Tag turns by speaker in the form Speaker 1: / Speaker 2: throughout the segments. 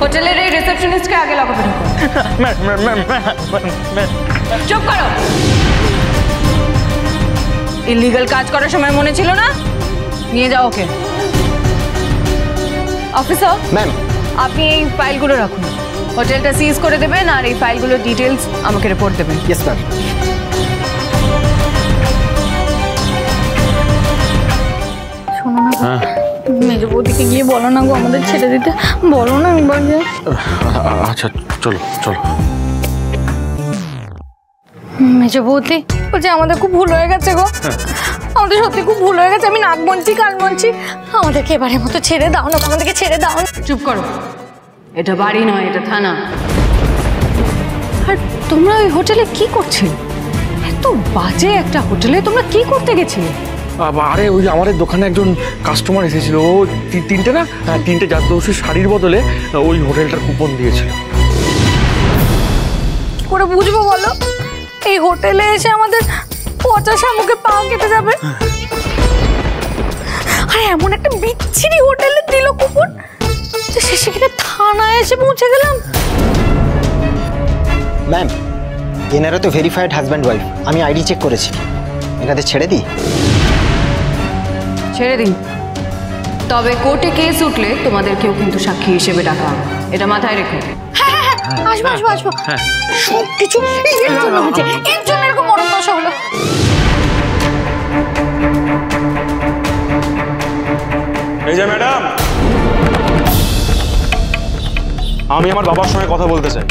Speaker 1: হোটেলের এই রিসেপশনিস্টকে আগে লকআপে ঢোকো। চুপ করো। ইলিগাল কাজ করার সময় মনে ছিল না? নিয়ে যাও ওকে। অফিসার
Speaker 2: ম্যাম,
Speaker 1: আপনি এই ফাইলগুলো রাখুন। হোটেলটা সিজ করে দেবেন আর এই ফাইলগুলোর ডিটেলস আমাকে রিপোর্ট দেবেন।
Speaker 2: Yes ma'am.
Speaker 1: শোনো না, মেজবৌদিকে গিয়ে বলো না গো আমাদের ছেড়ে দিতে, বলো না একবার।
Speaker 3: আচ্ছা চলো চলো।
Speaker 1: মেজবৌদি বলছে আমাদের খুব ভুল হয়ে গেছে গো, আমাদের সত্যি খুব ভুল হয়ে গেছে। আমি নাক বলছি কান বলছি, আমাদেরকে এবারের মতো ছেড়ে দাও না, আমাদেরকে ছেড়ে দাও না। চুপ করো, এটা বাড়ি নয়, এটা থানা। আর তোমরা ওই হোটেলে কি করছিলে? এত বাজে একটা হোটেলে তোমরা কি করতে গেছিলে?
Speaker 3: আরে ওই আমাদের দোকানে একজন কাস্টমার এসেছিল, ও তিনটে না তিনটে জাতদৌসী শাড়ির বদলে ওই হোটেলটার কুপন দিয়েছিল।
Speaker 1: কি করে বুঝবো বলো? এই হোটেলে এসে আমাদের পচা শামুকে পা কেটে যাবে। আরে এমন একটা বিচ্ছিরি হোটেলে দিল কুপন যে শেষে কিনা থানায় এসে পৌঁছে গেলাম।
Speaker 2: ম্যাম, এনারা তো ভেরিফাইড হাজব্যান্ড ওয়াইফ, আমি আইডি চেক করেছি। এনাদের ছেড়ে দিই?
Speaker 1: ছেড়ে দিন, তবে কোর্টে কেস উঠলে তোমাদেরকেও কিন্তু সাক্ষী হিসেবে ডাকা হবে, এটা মাথায় রেখো। আসবো আসবো আসবো, সব কিছু এর জন্য হয়েছে, এর জন্য এরকম মরণ দশা হলো।
Speaker 3: এই যে ম্যাডাম, আমি আমার বাবার সঙ্গে কথা বলতে চাই।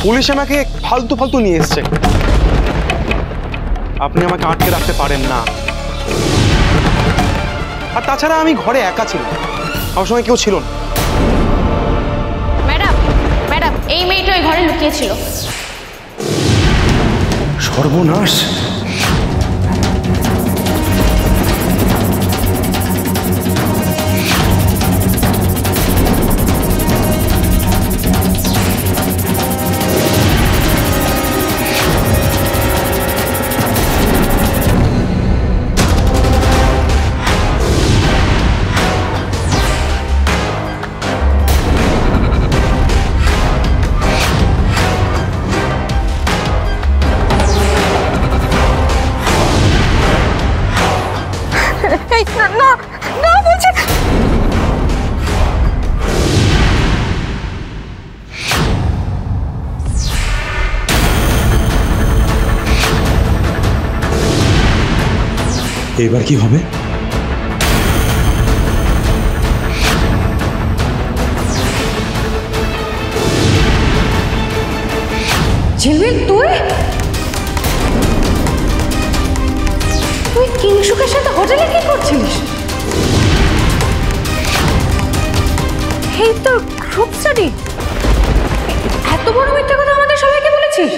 Speaker 3: পুলিশ আমাকে ফালতু ফালতু নিয়ে এসছে, আপনি আমাকে আটকে রাখতে পারেন না। আর তাছাড়া আমি ঘরে একা ছিলাম, আমার সঙ্গে কেউ ছিল না।
Speaker 4: ম্যাডাম ম্যাডাম, এই মেয়েটা ওই ঘরে লুকিয়েছিল।
Speaker 3: সর্বনাশ!
Speaker 1: না না বলছে।
Speaker 3: এবার কি হবে?
Speaker 1: ঝিলমিল, তুই কিংশুকের সাথে হোটেলে কি করছিস? এই তো গ্রুপ স্টাডি, এত বড় মিথ্যা কথা আমাদের সবাইকে বলেছিস?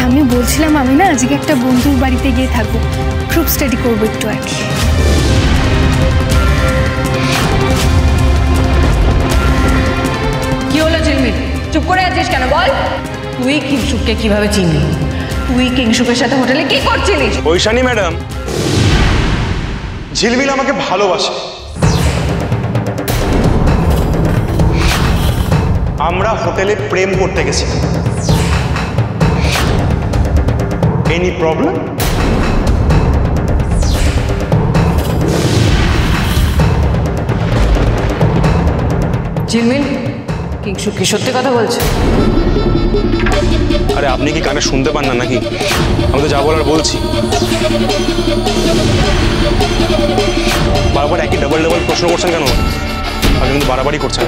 Speaker 5: আমি বলছিলাম আমি না আজকে একটা বন্ধুর বাড়িতে গিয়ে থাকবো, গ্রুপ স্টাডি করবো একটু আর কি।
Speaker 1: কি হলো ঝিলমিল, চুপ করে আছিস কেন বল? তুই কিংশুককে কিভাবে চিনলি? তুই কিংশুকের সাথে হোটেলে কি করছিলিস?
Speaker 3: ঐশানী ম্যাডাম, ঝিলমিল আমাকে ভালোবাসে। আমরা হোটেলে প্রেম করতে গেছি। Any problem?
Speaker 1: ঝিলমিল, কিংশুক কি সত্যি কথা বলছে?
Speaker 3: আরে আপনি কি কানে শুনতে পান না নাকি? আমি তো যা বলার বলছি। বারবার একই ডাবল ডাবল প্রশ্ন করছেন কেন? আপনি কিন্তু বাড়াবাড়ি করছেন।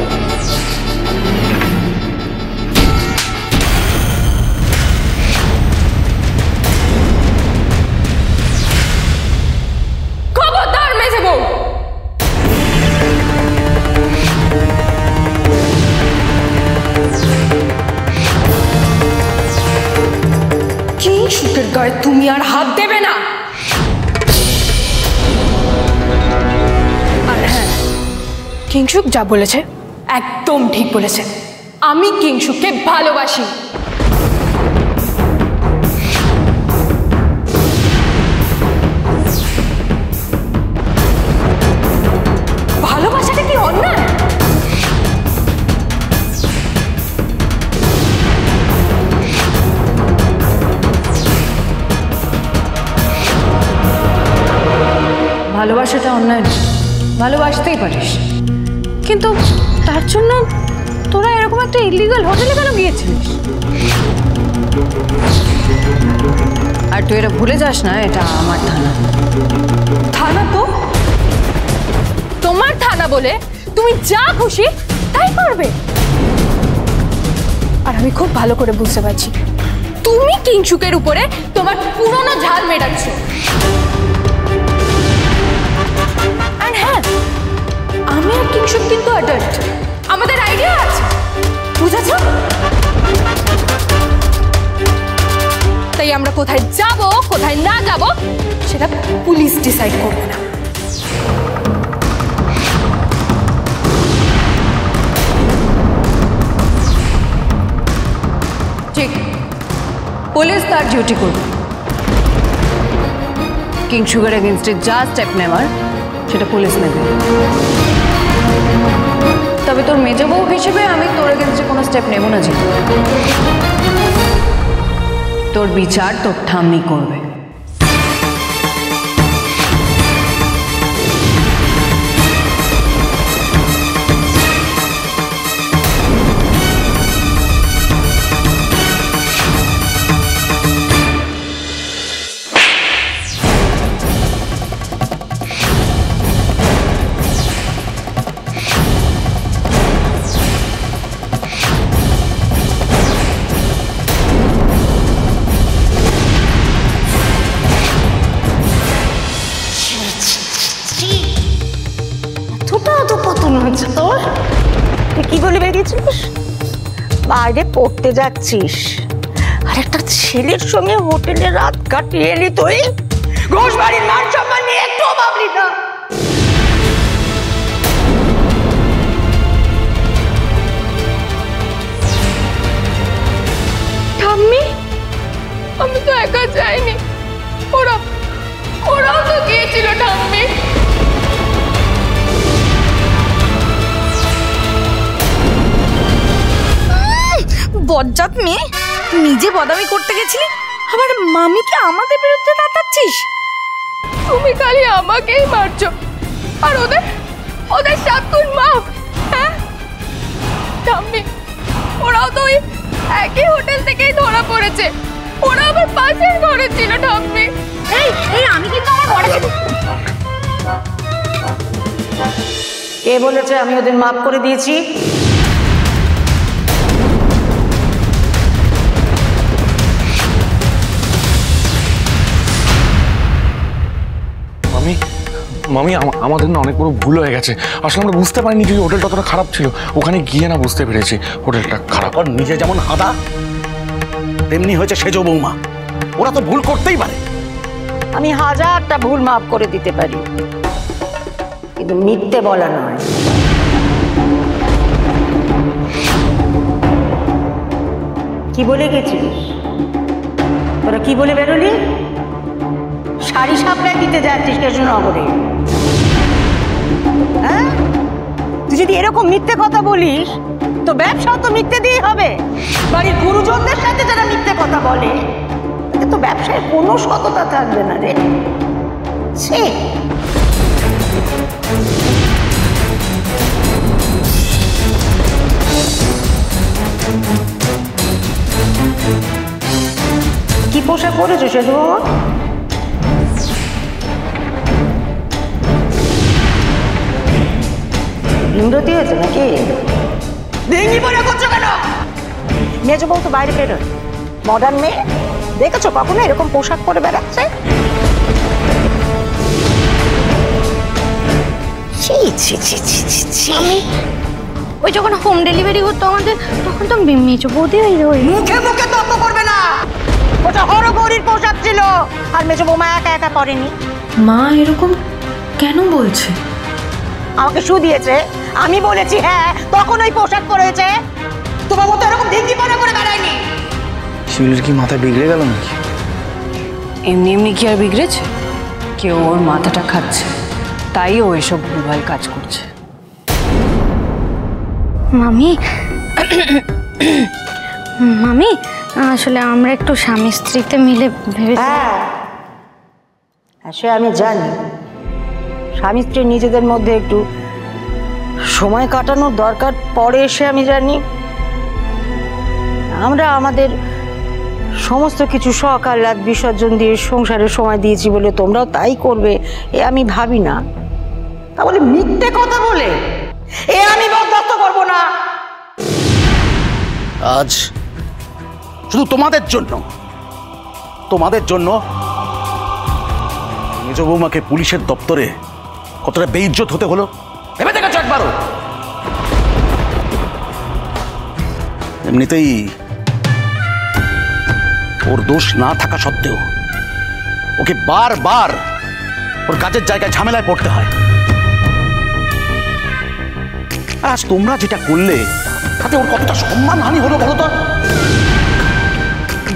Speaker 1: খবরদার মেজে বউ! কিংশুকের গায়ে তুমি আর হাত দেবে না। আর হ্যাঁ, কিংশুক যা বলেছে একদম ঠিক বলেছে। আমি কিংশুককে ভালোবাসি। ভালোবাসাটা অন্যায় নয়, ভালোবাসতেই পারিস, কিন্তু তার জন্য তোরা এরকম একটা ইলিগাল হোটেলে কেন গিয়েছিলিস? আর তুই এটা ভুলে যাস না, এটা আমার থানা। থানা তো তোমার থানা বলে তুমি যা খুশি তাই করবে।
Speaker 5: আর আমি খুব ভালো করে বুঝতে পারছি
Speaker 1: তুমি কিংশুকের উপরে তোমার পুরনো ঝাল মেটাচ্ছ। আর হ্যাঁ, আমি আর কিংশুক কিন্তু অ্যাডাল্ট, আমাদের আইডিয়া আছে, বুঝেছ? তাই আমরা কোথায় যাব কোথায় না যাব সেটা পুলিশ ডিসাইড করবে না। ঠিক, পুলিশ তার ডিউটি করবে। কিংশুকের এগেনস্টে যা স্টেপ নেওয়ার সেটা পুলিশ নেবে। তবে তোর মেজ বউ হিসেবে আমি তোর এগেনস্টে কোনো স্টেপ নেব না। যে তোর বিচার তোর ঠাম্মি করবে।
Speaker 6: তুই কি বলে বেরিয়েছিস? বাইরে পড়তে যাচ্ছিস আর একটা ছেলের সঙ্গে হোটেলে রাত কাটিয়ে এলি তুই? ঘোষ বাড়ির মান সম্মান নিয়ে একটু ভাবলি না?
Speaker 1: ঠাম্মি, আমি তো একা যাইনি, ওরাও তো গিয়েছিল। ঠাম্মি, বজ্জাত মেয়ে, নিজে বদামি করতে গেছিলি, আবার মামিকে আমাদের বিরুদ্ধে তাতাচ্ছিস। তুমি খালি আমাকেই মারছো, আর ওদের 7 গুণ মাপ। হ্যাঁ ঠাম্মি, ওরাও তো ওই একই হোটেল থেকেই ধরা পড়েছে, ওরা আবার পাশের ঘরে ছিল। ঠাম্মি, এই আমি কিন্তু আমার ঘরে ছিল।
Speaker 6: কে বলেছে আমি ওদের মাফ করে দিয়েছি?
Speaker 3: মামি, আমাদের না অনেক বড় ভুল হয়ে গেছে। আসলে আমরা বুঝতে পারিনি যে হোটেলটা অতটা খারাপ ছিল। ওখানে গিয়ে না বুঝতে পেরেছি হোটেলটা খারাপ।
Speaker 7: আর নিজে যেমন হাদা তেমনি হয়েছে সেজ বৌমা, ওরা তো ভুল করতেই পারে।
Speaker 6: আমি হাজারটা ভুল মাফ করে দিতে পারি, কিন্তু মিথ্যে বলা নয়। কি বলে গেছিস তোরা? কি বলে বেরোলি? শাড়ি সাপ্লাই দিতে যাচ্ছিস কৃষ্ণনগরে? হ্যাঁ, তুই যদি এরকম মিথ্যে কথা বলিস তো ব্যবসাও তো মিথ্যে দিয়ে হবে। বাড়ির গুরুজনদের সাথে যারা মিথ্যে কথা বলে তো ব্যবসায় কোনো সততা থাকবে না রে। সে কি পোশাক পরেছো সেজু বাবা? ইন্দ্রতি হয়েছে নাকি? ভেঙে পড়ে করছো কেন? মেজো বউ তো বাইরে বেরোয়, মডার্ন মেয়ে। দেখেছো কখনো এরকম পোশাক পরে বেড়াচ্ছে?
Speaker 1: ওই যখন হোম ডেলিভারি করতো আমাদের, তখন তো মেজো বৌদি ওই
Speaker 6: মুখে মুখে তর্ক করবে না। ওটা হরগৌরীর পোশাক ছিল, আর মেজো বৌমা একা একা পরেনি।
Speaker 1: মা এরকম কেন বলছে?
Speaker 6: আমাকে শু দিয়েছে, আমি বলেছি হ্যাঁ, তখন ওই পোশাক পরেছে। তোমার মতো এরকম ঢিঙ্গি পরে করে বেড়ায়নি।
Speaker 2: শিউলির কি মাথা বিগড়ে গেল নাকি?
Speaker 1: এমনি এমনি কি আর বিগড়েছে? কেউ ওর মাথাটা খাচ্ছে, তাই ও এসব ভুলভাল কাজ করছে। মামি, মামি আসলে আমরা একটু স্বামী স্ত্রীতে মিলে ভেবেছি।
Speaker 6: হ্যাঁ, সে আমি জানি, স্বামী স্ত্রী নিজেদের মধ্যে একটু সময় কাটানোর দরকার পরে এসে আমি জানি। আমরা আমাদের সমস্ত কিছু শখ আহ্লাদ বিসর্জন দিয়ে সংসারের সময় দিয়েছি বলে তোমরাও তাই করবে এ আমি ভাবি না। তা বলে মিথ্যে কথা বলে এ আমি বরদাস্ত করবো না।
Speaker 7: আজ শুধু তোমাদের জন্য মেজ বৌমাকে পুলিশের দপ্তরে কতটা বেইজ্জত হতে হলো ভেবে দেখেছো একবারও? এমনিতেই ওর দোষ না থাকা সত্ত্বেও ওকে বারবার ওর কাজের জায়গায় ঝামেলায় পড়তে হয়। আর আজ তোমরা যেটা করলে তাতে ওর কতটা সম্মানহানি হলো বলো তো?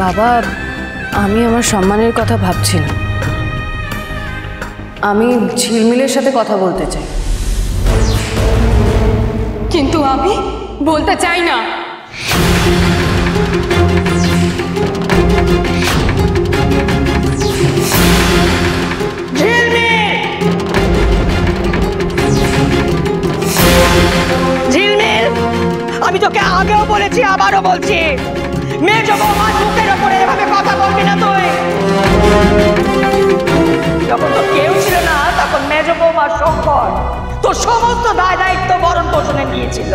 Speaker 1: বাবা, আমি আমার সম্মানের কথা ভাবছি না, আমি ঝিলমিলের সাথে কথা বলতে চাই।
Speaker 5: কিন্তু আমি বলতে চাই না।
Speaker 6: ঝিলমিল, আমি তোকে আগেও বলেছি আবারও বলছি, মেজ বৌমার মুখের ওপরে এভাবে কথা বলবি না তুই। যখন তো কেউ ছিল না তখন মেজ বৌমার শঙ্কর তোর সমস্ত দায় দায়িত্ব বরণ পোষণে নিয়েছিল।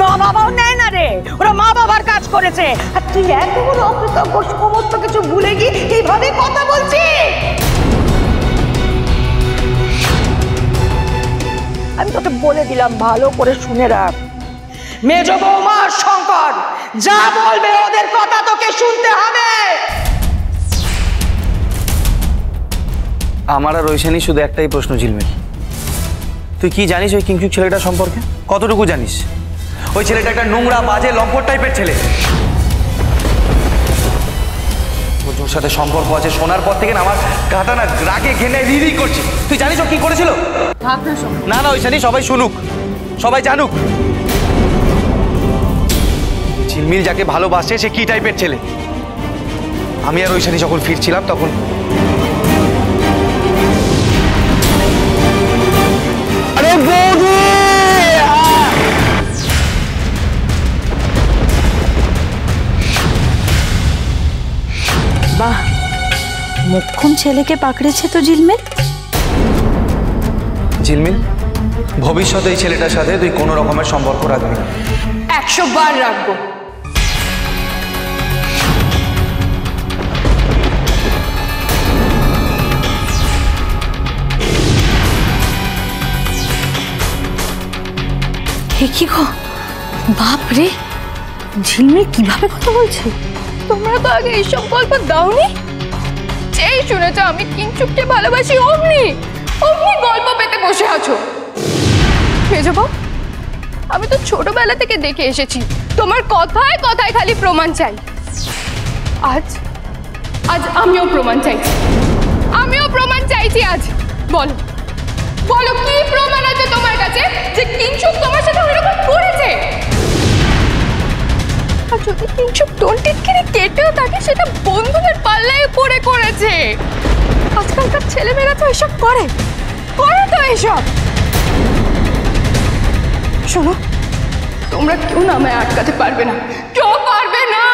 Speaker 6: মা বাবাও নেয় না রে, ওরা মা বাবার কাজ করেছে, আর তুই এত বড় অকৃতজ্ঞ সমস্ত কিছু ভুলে গিয়ে এইভাবে কথা বলছিস। আমি তোকে বলে দিলাম ভালো করে শুনে রাখ, মেজ বৌমা শঙ্কর যা বলবে ওদের কথা তোকে শুনতে হবে।
Speaker 8: আমার আর ঐশানী শুধু একটাই প্রশ্ন ঝিলমিল, তুই কি জানিস ওই কিংচুক ছেলেটা সম্পর্কে? কতটুকু জানিস? ওই ছেলেটা একটা নোংরা বাজে লম্পট টাইপের ছেলে। ওর সাথে সম্পর্ক আছে শোনার পর থেকে না আমার গাটা না রাগে ঘেনে রিরি করছে। তুই জানিস ও কি করেছিল? না না ঐশানী, সবাই শুনুক, সবাই জানুক ঝিলমিল যাকে ভালোবাসে সে কি টাইপের ছেলে। আমি আর ঐশানী যখন ফিরছিলাম তখন
Speaker 6: বাহ, মোক্ষম ছেলেকে পাকড়েছে তো ঝিলমিল।
Speaker 8: ঝিলমিল, ভবিষ্যতে এই ছেলেটার সাথে তুই কোনো রকমের সম্পর্ক রাখবি?
Speaker 5: 100 বার রাখবো।
Speaker 1: কি গো, বাপ রে, ঝিলমিল কিভাবে কথা বলছে?
Speaker 5: তোমরা তো আগে এইসব গল্প দাওনি। যেই শুনেছ আমি কিংচুককে ভালোবাসি অমনি গল্প পেতে বসে আছো। মেজ বউ, আমি তো ছোটবেলা থেকে দেখে এসেছি তোমার কথায় কথায় খালি প্রমাণ চাই। আজ আমিও প্রমাণ চাইছি। আজ বলো কি প্রমাণ আছে তোমার কাছে যে কিংচুক তোমার সাথে ওইরকম করেছে? আর যদি কিংচুক তোর টিটকিরি কেটেও থাকে সেটা বন্ধুদের পাল্লায় করেছে। আজকালকার ছেলেমেয়েরা তো এসব করে তো এসব। শোনো, তোমরা কেউ না আমায় আটকাতে পারবে না, কেউ পারবে না।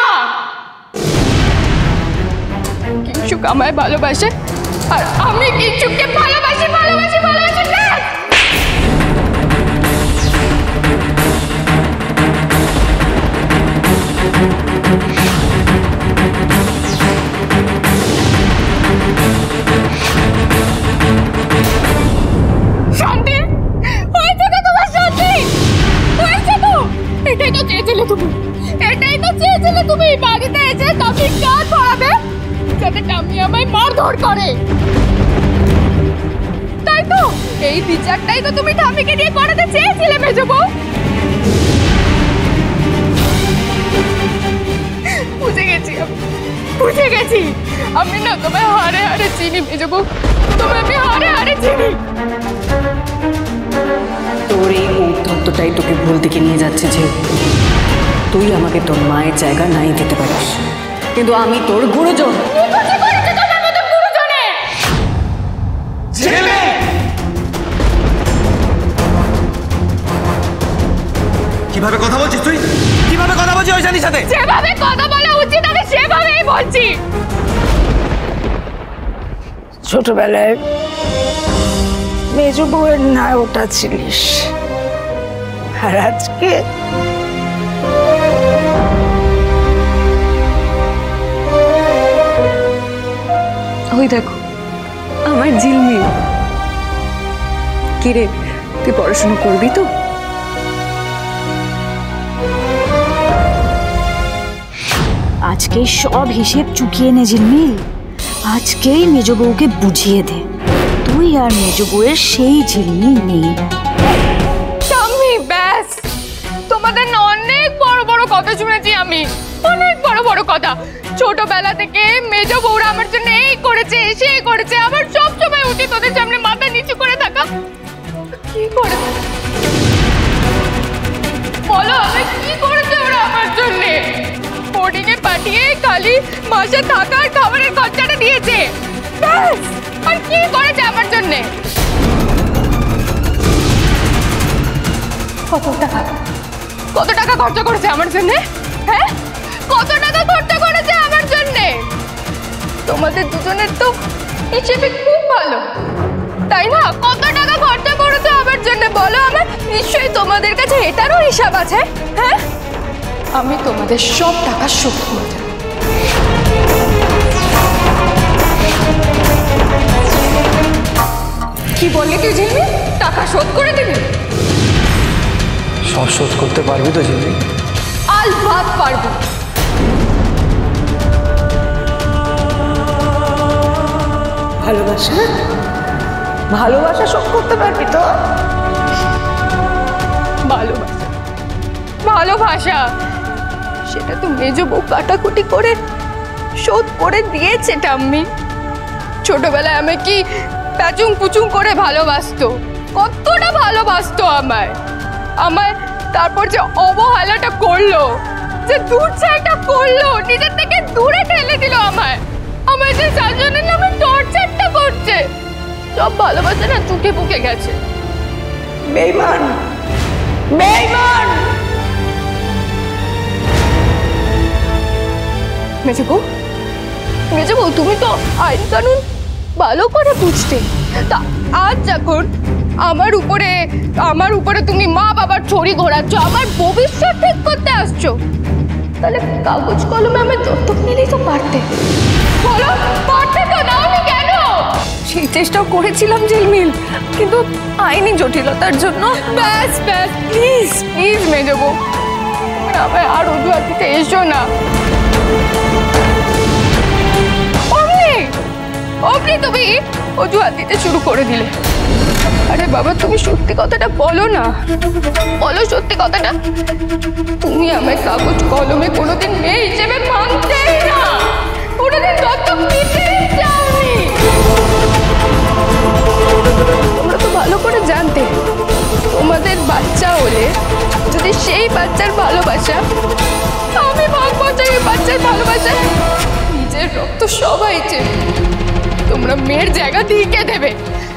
Speaker 5: কিংচুক আমায় ভালোবাসে আর আমি কিংচুককে ভালোবাসি না। শান্তি হয়েছে তো তোমার, শান্তি হয়েছে তো। এটাই তো চেয়েছিলে তুমি বাড়িতে এসে তাকে কাজ করাবে যাতে টামি আমায় মারধর করে, তাই তো? এই বিচারটাই তো তুমি ঠামিকে দিয়ে করাতে চেয়েছিলে মেজ বউ। বুঝে গেছি আমি না তোমায় হারে চিনি মেজ বউ, তোমায় আমি হারে চিনি।
Speaker 9: তোর এই ঔদ্ধত্যটাই তোকে ভুল দিকে নিয়ে যাচ্ছে যে তুই আমাকে তোর মায়ের জায়গা নাই দিতে পারিস, কিন্তু আমি তোর গুরুজন।
Speaker 5: তোমার মতো
Speaker 6: ছোটবেলায় মেজো বউয়ের নায়কটা ছিলিস, আর আজকে
Speaker 9: ওই দেখো আমার ঝিলমিল। কিরে, তুই পড়াশোনা করবি তো?
Speaker 10: আজকে সব হিসেব চুকিয়ে নে ঝিলমিল, আজকেই মেজো বউকে বুঝিয়ে দে তুই আর মেজো বউয়ের সেই ঝিলমিল নেই।
Speaker 5: ঠাম্মি ব্যাস, তোমাদের না অনেক বড় বড় কথা শুনেছি আমি, অনেক বড় বড় কথা। ছোটবেলা থেকে মেজো বউরা আমার জন্য এই করেছে সেই করেছে, আবার সব সময় উঠে তোদের সামনে মাথা নিচু করে থাকা। কি করে বলো, আমি কি করেছে ওরা আমার জন্য? বোর্ডিং এ পাঠিয়ে খালি মাসে থাকার খাবারের খরচাটা দিয়েছে, ব্যাস। আর কি করেছে আমার জন্য? কত টাকা খরচা করেছে আমার জন্য? হ্যাঁ, কত টাকা খরচা করেছে আমার জন্য? তোমাদের দুজনের তো হিসেবে খুব ভালো, তাই না? কত টাকা খরচা করেছে আমার জন্য বলো? আমার নিশ্চয়ই তোমাদের কাছে এটারও হিসাব আছে। হ্যাঁ, আমি তোমাদের সব টাকা শোধ করে দেব। কি বললি তুই ঝিলমিল? টাকা শোধ করে দিবি?
Speaker 3: সব শোধ করতে পারবি তো ঝিলমিল?
Speaker 5: আলবাত পারবো।
Speaker 6: ভালোবাসা, ভালোবাসা শোধ করতে পারবি তো?
Speaker 5: ভালোবাসা, ভালোবাসা সেটা তো মেজো বউ কাটাকুটি করে শোধ করে দিয়েছে ঠাম্মি। ছোটবেলায় আমি কি প্যাচুং পুচুং করে ভালোবাসতো, কতটা ভালোবাসতো আমায়। আমায় তারপর যে অবহেলাটা করলো, যে দূরছাইটা করলো, নিজের থেকে দূরে ঠেলে দিল আমায়, আমায় যে সাজনের নামে টর্চারটা করছে, সব ভালোবাসা না চুকে বুকে গেছে।
Speaker 6: বেঈমান, বেঈমান।
Speaker 5: মেজো বউ, মেজো বউ, তুমি তো আইন কানুন ভালো করে বুঝতে, তা আজ যখন আমার উপরে তুমি মা বাবার ছড়ি ঘোরাচ্ছ, আমার ভবিষ্যৎ ঠিক করতে আসছো, তাহলে কাগজ কলমে আমার দত্তক নিলেই তো পারতে। বলো, পারতে তো, নাওনি কেন?
Speaker 9: সেই চেষ্টাও করেছিলাম ঝিলমিল, কিন্তু আইনি জটিলতার জন্য।
Speaker 5: ব্যাস ব্যাস, প্লিজ প্লিজ মেজো বউ, তুমি আমায় আর অজুহাত দিতে এসো না। অমনি তুমি অজুহাত দিতে শুরু করে দিলে। আরে বাবা, তুমি সত্যি কথাটা বলো না, বলো সত্যি কথাটা। তুমি আমায় কাগজ কলমে কোনোদিন মেয়ে হিসেবে মানতেই না, কোনোদিন দত্তক নিতেই চাওনি। তোমরা তো ভালো করে জানতে, তোমাদের বাচ্চা হলে যদি সেই বাচ্চার ভালোবাসা আমি ভাববো, সেই বাচ্চার ভালোবাসা নিজের রক্ত সবাই চেয়ে তোমরা মেয়ের জায়গা দিয়ে দেবে,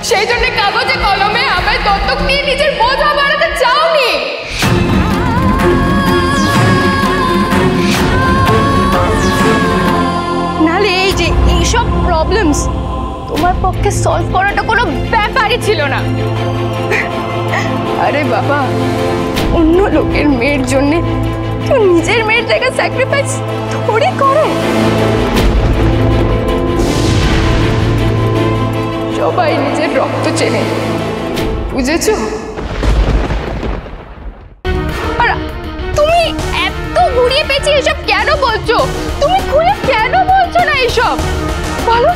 Speaker 5: সেই জন্য কাগজে কলমে আমায় দত্তক নিয়ে নিজের বোঝা বাড়াতে চাওনি। নাহলে এই যে এইসব প্রবলেমস তোমার পক্ষে সলভ করাটা কোনো ব্যাপারই ছিল না। আরে বাবা, অন্য লোকের মেয়ের জন্য কেউ নিজের মেয়ের জায়গায় স্যাক্রিফাইস থোড়ি করে? সবাই নিজের রক্ত চেনে, বুঝেছো? আর তুমি এত ঘুরিয়ে পেঁচিয়ে এসব কেন বলছো? তুমি খুলে কেন বলছো না এসব? বলো।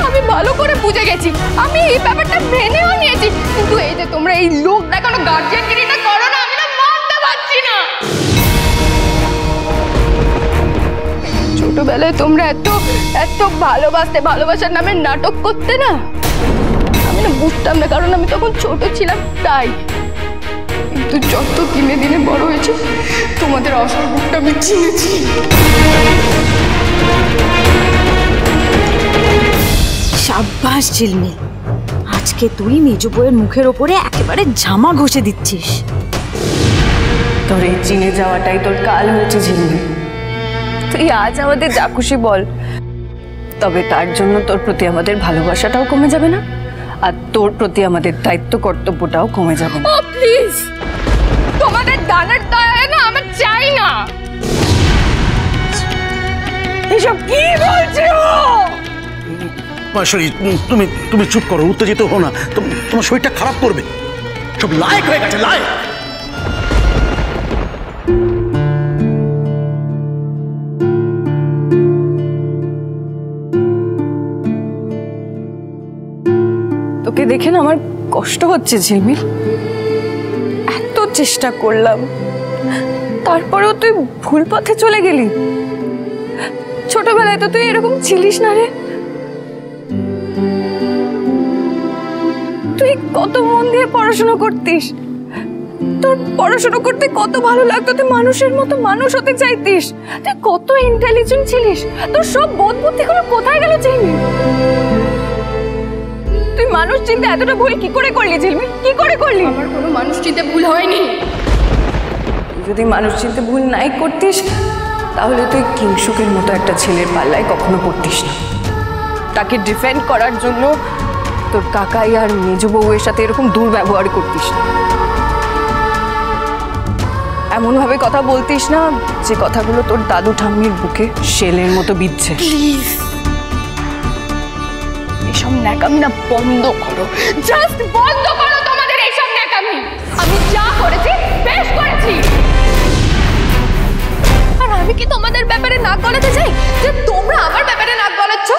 Speaker 5: আমি ভালো করে বুঝে গেছি, আমি এই ব্যাপারটা মেনেও নিয়েছি, কিন্তু এই যে তোমরা এই লোক দেখানো গার্জিয়ানগিরিটা করো না, আমি না মানতে পারছি না। ছোটবেলায় তোমরা এত ভালোবাসার নামে নাটক করতে না, আমি না বুঝতাম না, কারণ আমি তখন ছোট ছিলাম তাই। কিন্তু যত দিনে দিনে বড় হয়েছে, তোমাদের আসল রূপটা আমি চিনেছি।
Speaker 10: সাব্বাস ঝিলমিল, আজকে তুই মেজো বউয়ের মুখের ওপরে একেবারে জামা ঘষে দিচ্ছিস।
Speaker 9: তোর এই চিনে যাওয়াটাই তোর কাল হয়েছে ঝিলমিল। তুই আজ আমাদের যা খুশি বল, তবে তার জন্য তোর প্রতি আমাদের ভালোবাসাটাও কমে যাবে না, আর তোর প্রতি আমাদের দায়িত্ব কর্তব্যটাও কমে যাবে না।
Speaker 5: ও প্লিজ, তোমাদের দানের দয়া না আমার চাই না।
Speaker 6: এসব কি বলছো?
Speaker 7: মাসরি, তুমি তুমি চুপ করো, উত্তেজিত হো না, তোমার শরীরটা খারাপ করবে। সব লায়ক হয়ে গেছে, লায়ক।
Speaker 9: তোকে দেখে না আমার কষ্ট হচ্ছে ঝিলমিল। এত চেষ্টা করলাম, তারপরেও তুই ভুল পথে চলে গেলি। ছোটবেলায় তো তুই এরকম ছিলিস না রে। তুই কত মন দিয়ে পড়াশোনা করতিস, তোর পড়াশোনা করতে কত ভালো লাগতো, তুই মানুষের মতো মানুষ হতে চাইতিস, তুই কত ইন্টেলিজেন্ট ছিলিস। তোর সব বোধ বুদ্ধিগুলো কোথায় গেল ঝিলমিল? তুই মানুষ চিনতে এতটা ভুল কি করে করলি ঝিলমিল, কি করে করলি?
Speaker 5: আমার কোনো মানুষ চিনতে ভুল হয়নি।
Speaker 9: তুই যদি মানুষ চিনতে ভুল নাই করতিস, তাহলে তুই কিংসুকের মতো একটা ছেলের পাল্লায় কখনো পড়তিস না। তাকে ডিফেন্ড করার জন্য তোর কাকাই আর মেজ বউয়ের সাথে এরকম দুর্ব্যবহার করতিস না। এমন ভাবে কথা বলতিস না যে কথাগুলো তোর দাদু ঠাম্মির বুকে শেলের মতো বিঁধছে।
Speaker 5: এসব ন্যাকামি না বন্ধ করো, জাস্ট বন্ধ করো তোমাদের এইসব ন্যাকামি। আমি যা করেছি বেশ করেছি। আর আমি কি তোমাদের ব্যাপারে নাক গলাতে চাই যে তোমরা আমার ব্যাপারে নাক গলাচ্ছ?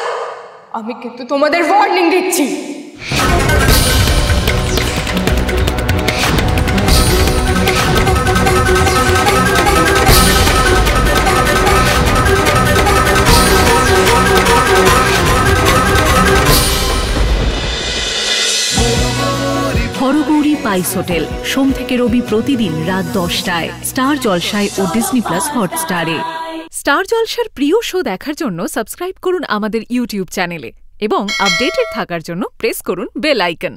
Speaker 5: আমি কিন্তু তোমাদের ওয়ার্নিং দিচ্ছি।
Speaker 11: হরগৌরী পাইস হোটেল, সোম থেকে রবি প্রতিদিন রাত 10টায় স্টার জলসায় ও ডিজনি প্লাস হটস্টারে। স্টার জলসার প্রিয় শো দেখার জন্য সাবস্ক্রাইব করুন আমাদের ইউটিউব চ্যানেলে এবং আপডেটেড থাকার জন্য প্রেস করুন বেল আইকন।